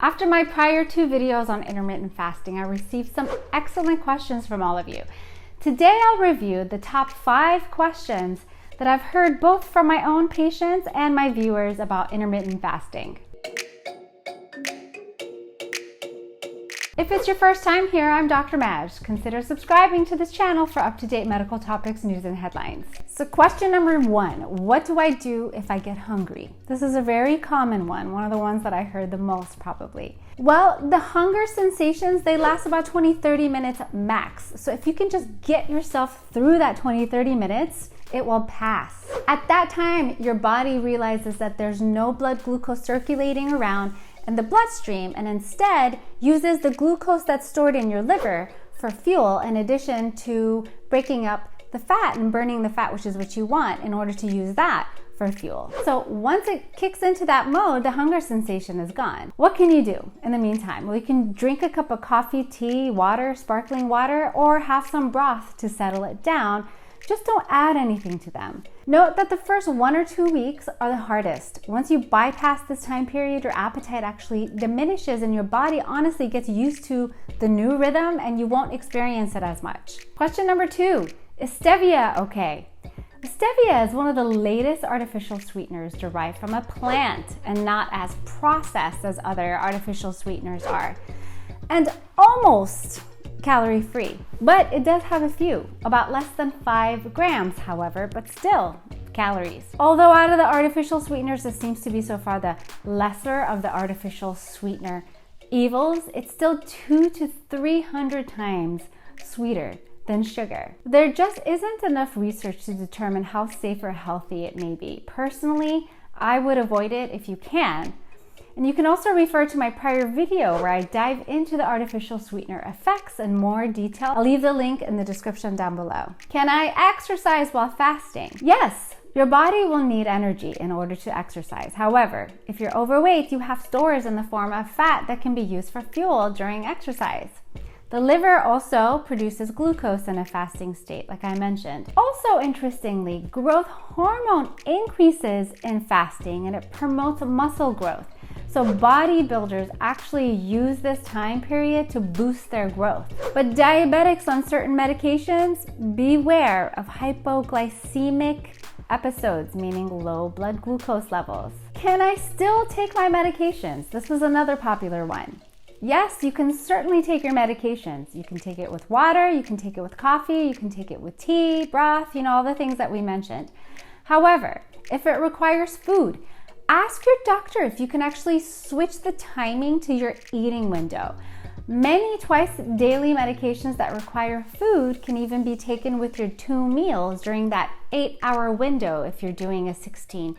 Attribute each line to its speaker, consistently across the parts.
Speaker 1: After my prior 2 videos on intermittent fasting, I received some excellent questions from all of you. Today I'll review the top 5 questions that I've heard both from my own patients and my viewers about intermittent fasting. If it's your first time here, I'm Dr. Majd. Consider subscribing to this channel for up-to-date medical topics, news, and headlines. So question number 1, what do I do if I get hungry? This is a very common one of the ones that I heard the most probably. Well, the hunger sensations, they last about 20-30 minutes max. So if you can just get yourself through that 20-30 minutes, it will pass. At that time, your body realizes that there's no blood glucose circulating around in the bloodstream and instead uses the glucose that's stored in your liver for fuel, in addition to breaking up the fat and burning the fat, which is what you want, in order to use that for fuel. So once it kicks into that mode, the hunger sensation is gone. What can you do in the meantime? Well, you can drink a cup of coffee, tea, water, sparkling water, or have some broth to settle it down. Just don't add anything to them. Note that the first 1 or 2 weeks are the hardest. Once you bypass this time period, your appetite actually diminishes and your body honestly gets used to the new rhythm and you won't experience it as much. Question number 2, is stevia okay? Stevia is one of the latest artificial sweeteners derived from a plant and not as processed as other artificial sweeteners are. And almost calorie-free, but it does have a few, about less than 5 grams, however, but still calories. Although out of the artificial sweeteners, this seems to be so far the lesser of the artificial sweetener evils, it's still 200 to 300 times sweeter than sugar. There just isn't enough research to determine how safe or healthy it may be. Personally, I would avoid it if you can. And you can also refer to my prior video where I dive into the artificial sweetener effects in more detail. I'll leave the link in the description down below. Can I exercise while fasting? Yes, your body will need energy in order to exercise. However, if you're overweight, you have stores in the form of fat that can be used for fuel during exercise. The liver also produces glucose in a fasting state, like I mentioned. Also, interestingly, growth hormone increases in fasting and it promotes muscle growth. So bodybuilders actually use this time period to boost their growth. But diabetics on certain medications, beware of hypoglycemic episodes, meaning low blood glucose levels. Can I still take my medications? This was another popular one. Yes, you can certainly take your medications. You can take it with water, you can take it with coffee, you can take it with tea, broth, all the things that we mentioned. However, if it requires food, ask your doctor if you can actually switch the timing to your eating window. Many twice daily medications that require food can even be taken with your 2 meals during that 8-hour window if you're doing a 16-8.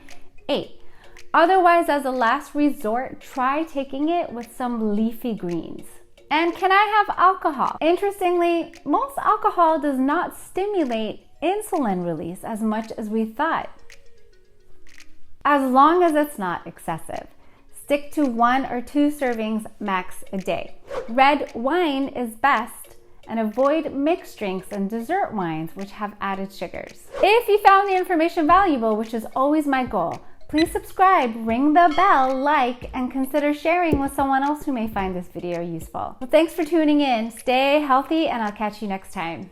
Speaker 1: Otherwise, as a last resort, try taking it with some leafy greens. And can I have alcohol? Interestingly, most alcohol does not stimulate insulin release as much as we thought, as long as it's not excessive. Stick to 1 or 2 servings max a day. Red wine is best, and avoid mixed drinks and dessert wines which have added sugars. If you found the information valuable, which is always my goal, please subscribe, ring the bell, like, and consider sharing with someone else who may find this video useful. Well, thanks for tuning in. Stay healthy, and I'll catch you next time.